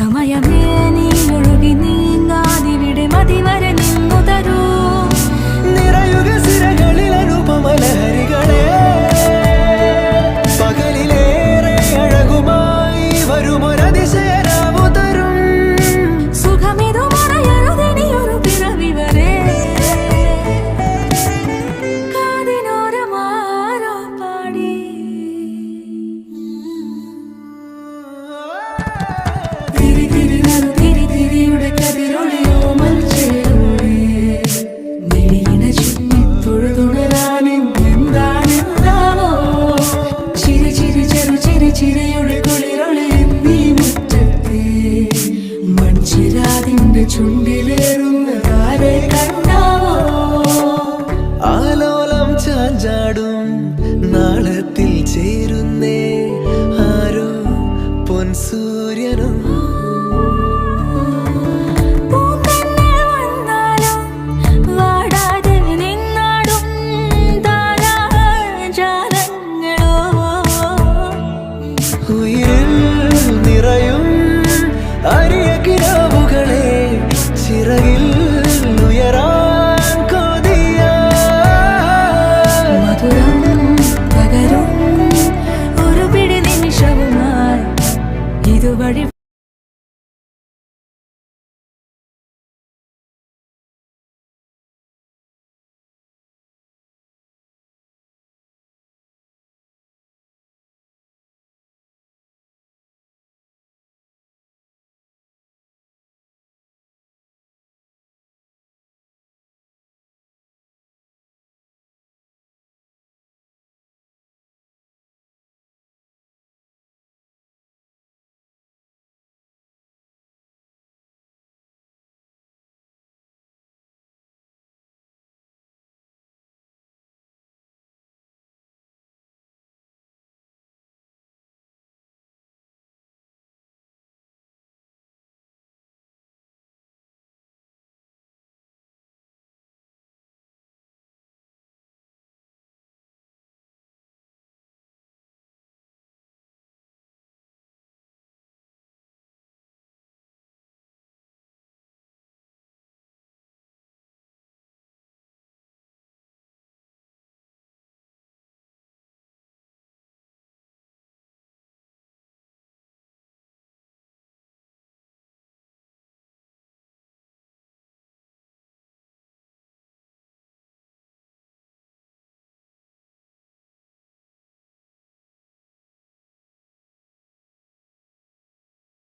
സമയമേ നീ ഒഴുകി നീങ്ങാതിവിടെ മതിവരെ നിന്നു തരൂ നിറയുക സിരകളിൽ അനുപമലഹരികളെ പകലിലേറെ അഴകുമായി വരുമൊരതിശയരാവു തരും സുഖമിതു മറയരുതെനിയൊരു പിറവി വരെ കാതിനോരമാരോ പാടി തിരി തിരി നറു തിരി തിരിയുടെ കതിരൊളിയോ മൽച്ചേരോടെ മിഴിയിണ ചുറ്റി തൊഴുതുണരാനും എന്താണെന്താവോ ചിരി ചിരി ചെറു ചിരി ചിരിയുടെ കുളിരൊളി നീ മുറ്റത്തെ മൺചിരാതിന്റെ ചുണ്ടിലേറുന്നതാരെ കണ്ടാവോ ആലോലം ചാഞ്ചാടും നാളത്തിൽ ചേരുന്നേ ആരോ പൊൻസൂര്യനും പൂന്തന്നെ വന്നാലും വാടാതെ നിന്നാടും താരാജാലങ്ങളോ ഉയിരിൽ നിറയും അരിയ കിനാവുകളെ ചിറകിൽ ഉയരാൻ കൊതിയാ മധുരം പകരും ഒരു പിടി നിമിഷവുമായി ഇതുവഴി